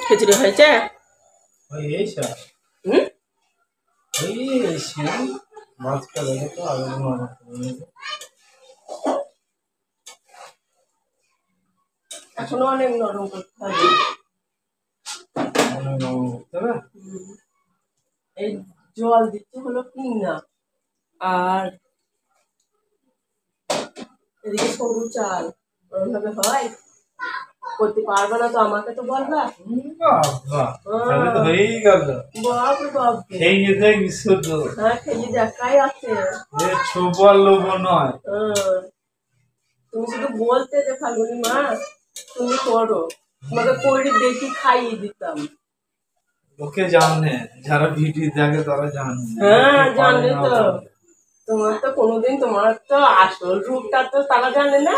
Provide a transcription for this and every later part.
খিচুড়ি হয়েছে? এখনো অনেক নরম করতে হবে। এই জল দিতে হলো কিনা, আর এদিকে সরু চাল ওরভাবে হয় করতে পারবে না তো আমাকে তো বলবা। হয়েই গেল। বাপরে বাপ, খেয়ে দেখ শুধু। হ্যাঁ খেয়ে দেখাই আছে, ছোপার লোভ নয়। তুমি শুধু বলতে যে ফাল্গুনি মা তুমি করো, তোমাকে করে দেখি খাইয়ে দিতাম। লোকে জানে, যারা ভিডিও দেখে তারা জানে। হ্যাঁ জানে তো, তোমার তো কোনোদিন তোমার তো আসল রূপটা তো তারা জানে না,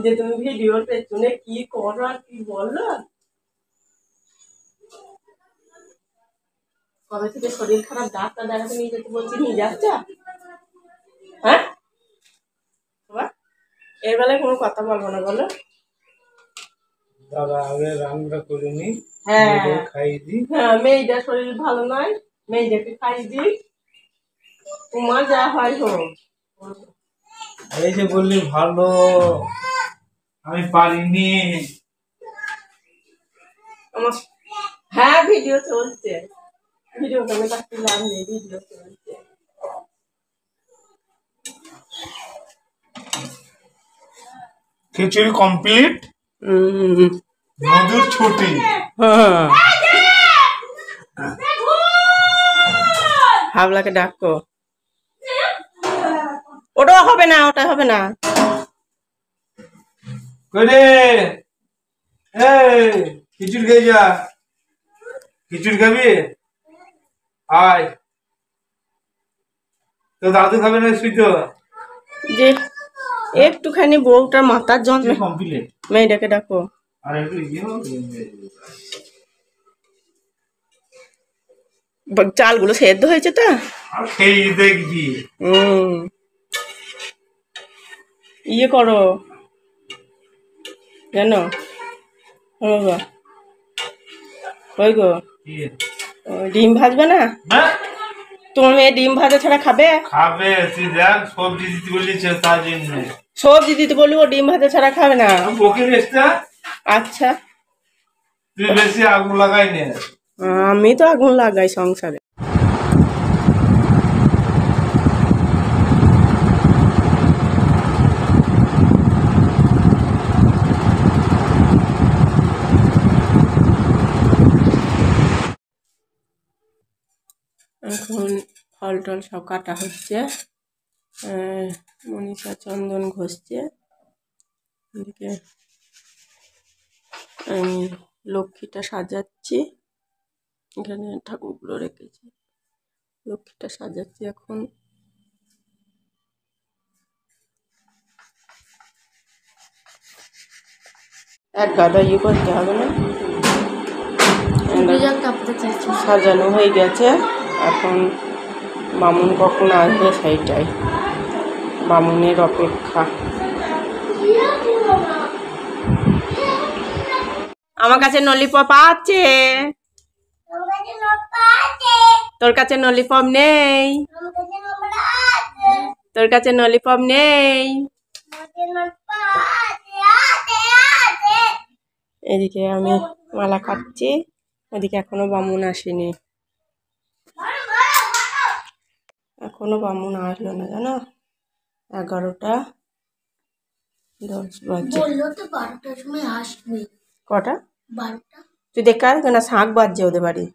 যে তুমি ভিডিওর পেছনে কি করো আর কি বলো। কবে থেকে শরীর খারাপ, ডাক্তার দেখাতে নিয়ে যেতে বলছি, নিয়ে যাচ্ছ? হ্যাঁ এর বেলায় কোনো কথা বলবো না বলো। দাদা আগে রান্না করে নি, হ্যাঁ খাইয়ে দি। হ্যাঁ মেয়েটার শরীর ভালো নয়, মেয়েটাকে খাইয়ে দি, তোমার যা হয় হোক। এই যে বললি ভালো, আমি পারিনি। হ্যাঁ ভিডিও চলছে, ভিডিও কেন কাটতে লাভ নেই, ভিডিও চলছে। খিচুড়ি কমপ্লিট, মধুর ছুটি। হাবলাকে ডাকো, ওটা হবে না, ওটা হবে না। খিচুড়ি খেয়ে যা, খিচুড়ি খাবি আয়। তো দাদু খাবে না শুই তো, যে একটুখানি বউটার মাথার যন্ত্র কমপ্লিট। মেয়েটাকে ডাকো। আর একটু চালগুলো সেদ্ধ হয়েছে তো, খেয়ে দেখবি। ইয়ে করো জানো ওই গো, ডিম ভাজবে না? তোমার মেয়ে ডিম ভাজা ছাড়া খাবে? খাবে, তুই দেখ সবজি দিতে বলেছে তার জন্য। সবজি দিতে বলবো, ডিম ভাজা ছাড়া খাবে না। ওকে বেশটা, আচ্ছা তুই বেশি আগুন লাগাই নে। আমি তো আগুন লাগাই সংসারে। এখন ফল টল সব কাটা হচ্ছে, মনীষা চন্দন ঘষছে, এদিকে আমি লক্ষ্মীটা সাজাচ্ছি, এখানে ঠাকুরগুলো রেখেছি, লক্ষ্মীটা সাজাচ্ছি এখন। এক গাদা ইয়ে করতে হবে না, সাজানো হয়ে গেছে। এখন বামুন কখন আসবে সেইটাই, বামুনের অপেক্ষা। আমার কাছে ললিপপ আছে, তোর কাছে ললিপপ নেই, তোর কাছে ললিপপ নেই। এদিকে আমি মালা কাটছি, ওদিকে এখনো বামুন আসেনি, এখনো বামুন আসলো না জানো। 11টা 10 বাজে। কটা? 12টা। তুই দেখা না শাঁখ বাজছে ওদের বাড়ি।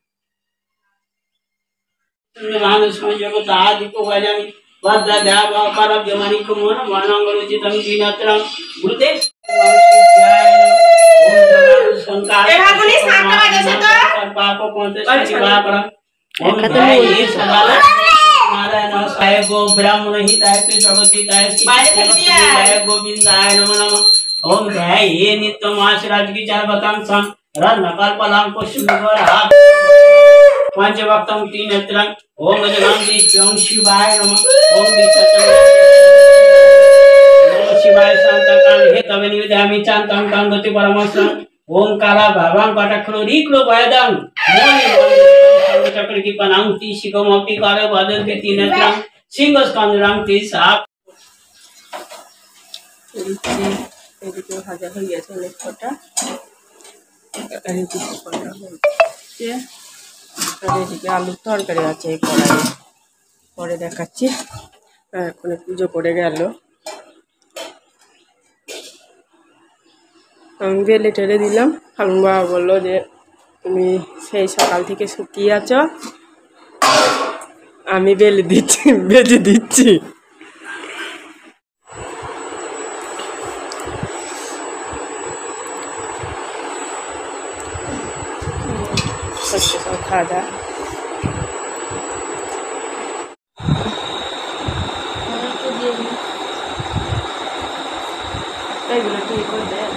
ब्राह्मण हिताय जगतीताय गोविंदाय नमो नमः। ओम ध्याय ये नित्यम आश्राज विचार बतांसं रत्नकल्पलां पुष्पगरा पंचवक्तं तीनेत्रं ओम गजनांदि ओम शिवाय नमः। ओम शिवाय शांतकाल हे तव निवेदयामि चान्तं गति परमस्तं ओंकारा भगवान पाठक्रो रिक्रो भयदं मोनि चक्र की पनांगति शिखमपि कारे बादल के तीनत्रं सिंगस कांद्रांग तीसाप এদিকে ভাজা হয়ে গেছে অনেক কটা এদিকে কটা হচ্ছে আর এদিকে আলুর তরকারি আছে এই কড়াইয়ে পরে দেখাচ্ছি এখন পুজো করে গেল আমি বেলে টেলে দিলাম খালুন বাবা বললো যে তুমি সেই সকাল থেকে শুকিয়ে আছো আমি বেলে দিচ্ছি বেজে দিচ্ছি সব খাওয়া দাওয়া এইগুলো ঠিক করে দেয়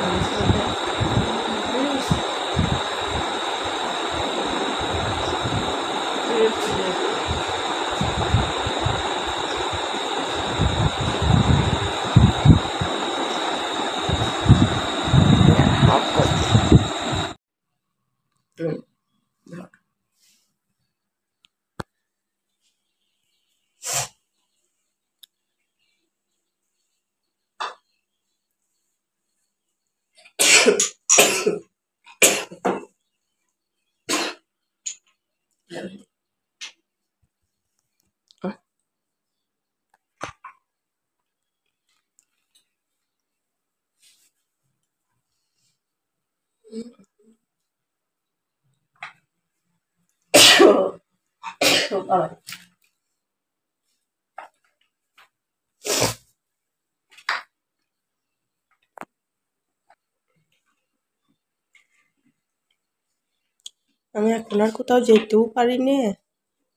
আমি এখন আর কোথাও যেতেও পারিনি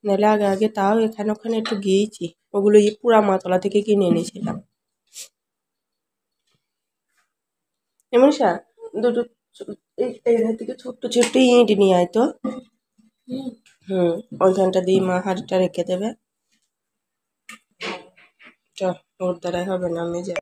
নাহলে আগে আগে তাও এখানে ওখানে একটু গিয়েছি ওগুলো পুরা মাতলা থেকে কিনে এনেছিলাম এমন দুটো এই থেকে ছোট্ট ছোট্ট ইট নিয়ে আয় তো ওইখানটা দিয়ে মা হাঁড়িটা রেখে দেবে চ ওর দ্বারাই হবে না আমি যাই